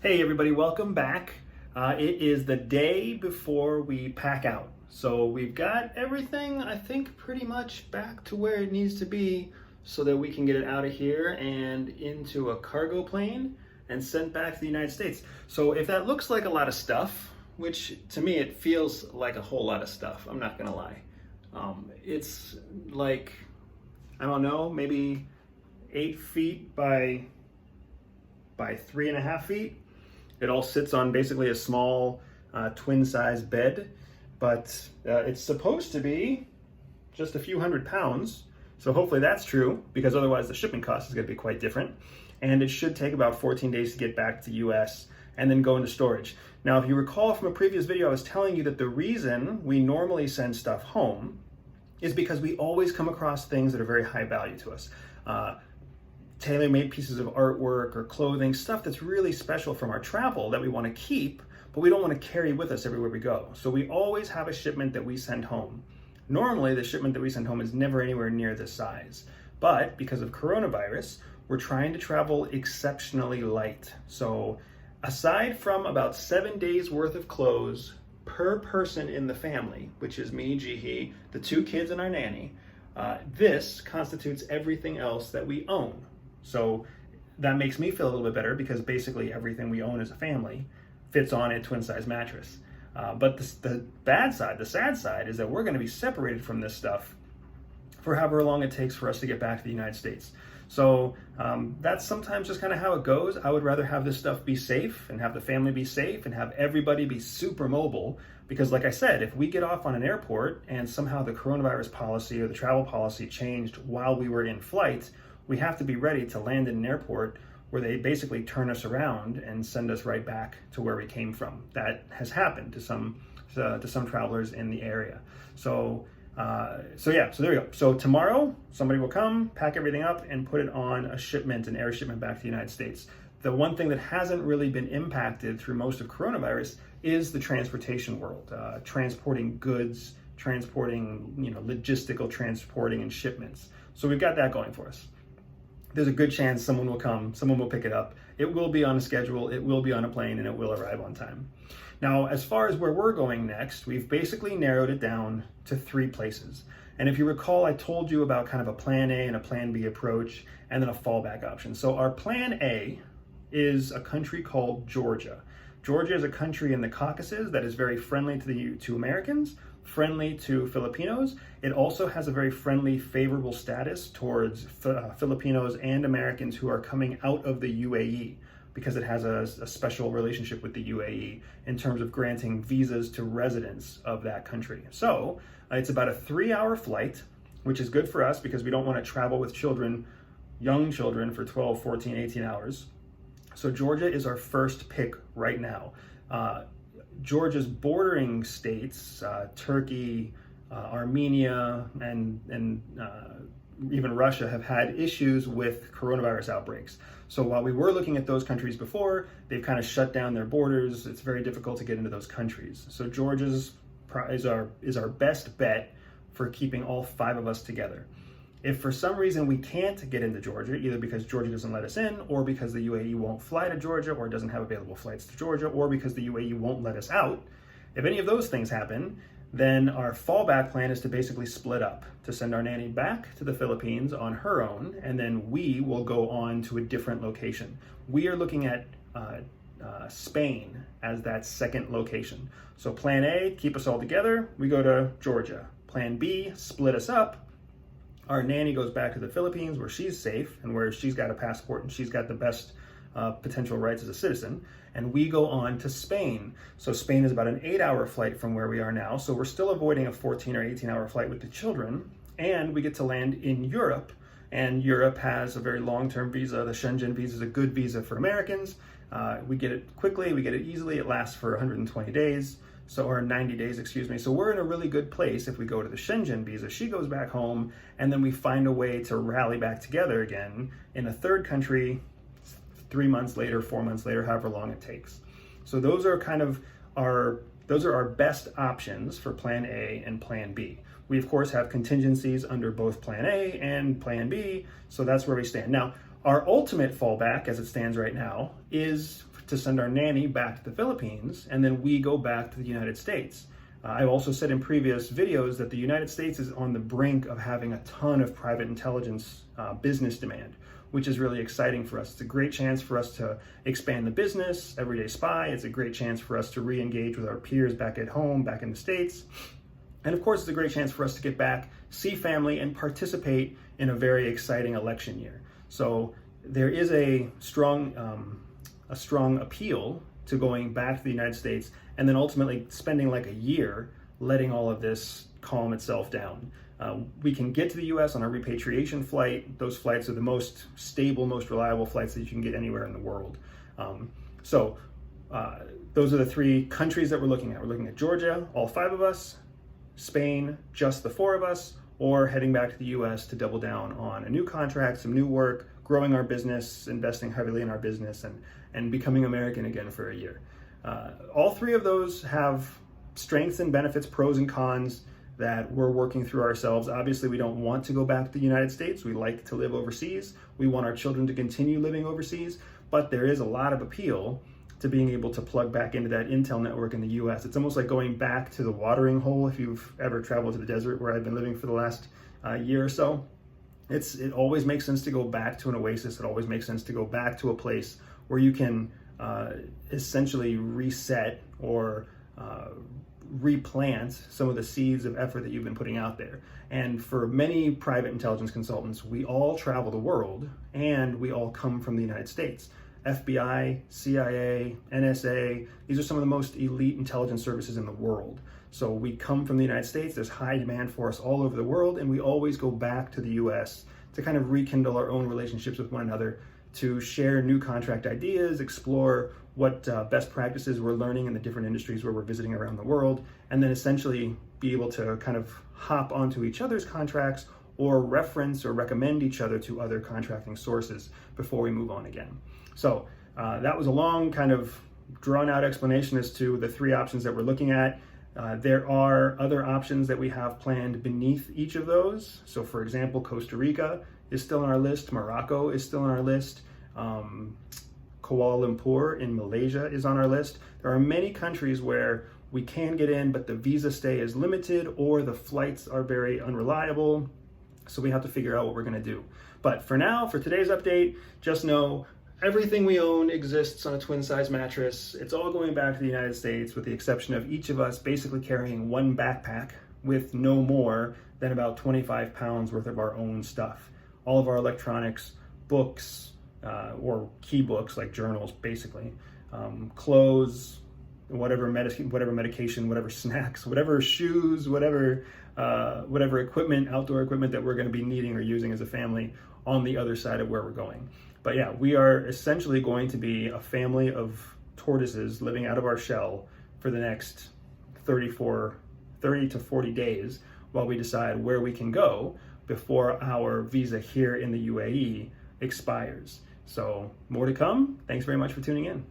Hey everybody, welcome back. It is the day before we pack out. So we've got everything, I think, pretty much back to where it needs to be so that we can get it out of here and into a cargo plane and sent back to the United States. So if that looks like a lot of stuff, which to me it feels like a whole lot of stuff, I'm not gonna lie. It's like, I don't know, maybe 8 feet by 3.5 feet. It all sits on basically a small twin-size bed, but it's supposed to be just a few hundred pounds. So hopefully that's true, because otherwise the shipping cost is going to be quite different. And it should take about 14 days to get back to the US and then go into storage. Now, if you recall from a previous video, I was telling you that the reason we normally send stuff home is because we always come across things that are very high value to us. Tailor-made pieces of artwork or clothing, stuff that's really special from our travel that we want to keep, but we don't want to carry with us everywhere we go. So we always have a shipment that we send home. Normally, the shipment that we send home is never anywhere near this size. But because of coronavirus, we're trying to travel exceptionally light. So aside from about 7 days worth of clothes per person in the family, which is me, Jihi, the 2 kids and our nanny, this constitutes everything else that we own. So that makes me feel a little bit better because basically everything we own as a family fits on a twin-size mattress. But the bad side, the sad side, is that we're going to be separated from this stuff for however long it takes for us to get back to the United States. So that's sometimes just kind of how it goes. I would rather have this stuff be safe and have the family be safe and have everybody be super mobile, because like I said, if we get off on an airport and somehow the coronavirus policy or the travel policy changed while we were in flight, we have to be ready to land in an airport where they basically turn us around and send us right back to where we came from. That has happened to some travelers in the area. So there we go. So tomorrow, somebody will come, pack everything up, and put it on a shipment, an air shipment back to the United States. The one thing that hasn't really been impacted through most of coronavirus is the transportation world, transporting goods, transporting, logistical transporting and shipments. So we've got that going for us. There's a good chance someone will come, someone will pick it up. It will be on a schedule, it will be on a plane, and it will arrive on time. Now, as far as where we're going next, we've basically narrowed it down to 3 places. And if you recall, I told you about kind of a plan A and a plan B approach, and then a fallback option. So our plan A is a country called Georgia. Georgia is a country in the Caucasus that is very friendly to Americans, friendly to Filipinos. It also has a very friendly, favorable status towards Filipinos and Americans who are coming out of the UAE, because it has a special relationship with the UAE in terms of granting visas to residents of that country. So it's about a 3-hour flight, which is good for us because we don't want to travel with children, young children, for 12, 14, 18 hours. So Georgia is our first pick right now. Georgia's bordering states, Turkey, Armenia, and even Russia have had issues with coronavirus outbreaks. So while we were looking at those countries before, they've kind of shut down their borders. It's very difficult to get into those countries. So Georgia's is our best bet for keeping all 5 of us together. If for some reason we can't get into Georgia, either because Georgia doesn't let us in, or because the UAE won't fly to Georgia, or doesn't have available flights to Georgia, or because the UAE won't let us out, if any of those things happen, then our fallback plan is to basically split up, to send our nanny back to the Philippines on her own, and then we will go on to a different location. We are looking at Spain as that second location. So plan A, keep us all together, we go to Georgia. Plan B, split us up. Our nanny goes back to the Philippines where she's safe and where she's got a passport and she's got the best potential rights as a citizen. And we go on to Spain. So Spain is about an 8-hour flight from where we are now. So we're still avoiding a 14 or 18-hour flight with the children. And we get to land in Europe. And Europe has a very long-term visa. The Schengen visa is a good visa for Americans. We get it quickly, we get it easily. It lasts for 120 days. Or 90 days, excuse me. So we're in a really good place if we go to the Schengen visa. She goes back home, and then we find a way to rally back together again in a third country 3 months later, 4 months later, however long it takes. So those are kind of our best options for plan A and plan B. We of course have contingencies under both plan A and plan B, so that's where we stand. Now, our ultimate fallback as it stands right now is to send our nanny back to the Philippines, and then we go back to the United States. I've also said in previous videos that the United States is on the brink of having a ton of private intelligence business demand, which is really exciting for us. It's a great chance for us to expand the business, Everyday Spy. It's a great chance for us to re-engage with our peers back at home, back in the States. And of course, it's a great chance for us to get back, see family, and participate in a very exciting election year. So there is a strong appeal to going back to the United States and then ultimately spending like a year letting all of this calm itself down. We can get to the US on a repatriation flight. Those flights are the most stable, most reliable flights that you can get anywhere in the world. Those are the 3 countries that we're looking at. We're looking at Georgia, all 5 of us, Spain, just the 4 of us, or heading back to the US to double down on a new contract, some new work, growing our business, investing heavily in our business, and becoming American again for a year. All 3 of those have strengths and benefits, pros and cons that we're working through ourselves. Obviously, we don't want to go back to the United States. We like to live overseas. We want our children to continue living overseas, but there is a lot of appeal to being able to plug back into that intel network in the US. It's almost like going back to the watering hole if you've ever traveled to the desert where I've been living for the last year or so. It always makes sense to go back to an oasis. It always makes sense to go back to a place where you can essentially reset or replant some of the seeds of effort that you've been putting out there. And for many private intelligence consultants, we all travel the world and we all come from the United States. FBI, CIA, NSA, these are some of the most elite intelligence services in the world. So we come from the United States, there's high demand for us all over the world, and we always go back to the US to kind of rekindle our own relationships with one another, to share new contract ideas, explore what best practices we're learning in the different industries where we're visiting around the world, and then essentially be able to kind of hop onto each other's contracts or reference or recommend each other to other contracting sources before we move on again. So that was a long kind of drawn out explanation as to the 3 options that we're looking at. There are other options that we have planned beneath each of those. So for example, Costa Rica is still on our list. Morocco is still on our list. Kuala Lumpur in Malaysia is on our list. There are many countries where we can get in, but the visa stay is limited or the flights are very unreliable. So we have to figure out what we're gonna do. But for now, for today's update, just know everything we own exists on a twin-size mattress. It's all going back to the United States with the exception of each of us basically carrying one backpack with no more than about 25 pounds worth of our own stuff. All of our electronics, books, or key books like journals basically, clothes, whatever medication, whatever snacks, whatever shoes, whatever equipment, outdoor equipment that we're going to be needing or using as a family on the other side of where we're going. But yeah, we are essentially going to be a family of tortoises living out of our shell for the next 30 to 40 days while we decide where we can go before our visa here in the UAE expires. So more to come. Thanks very much for tuning in.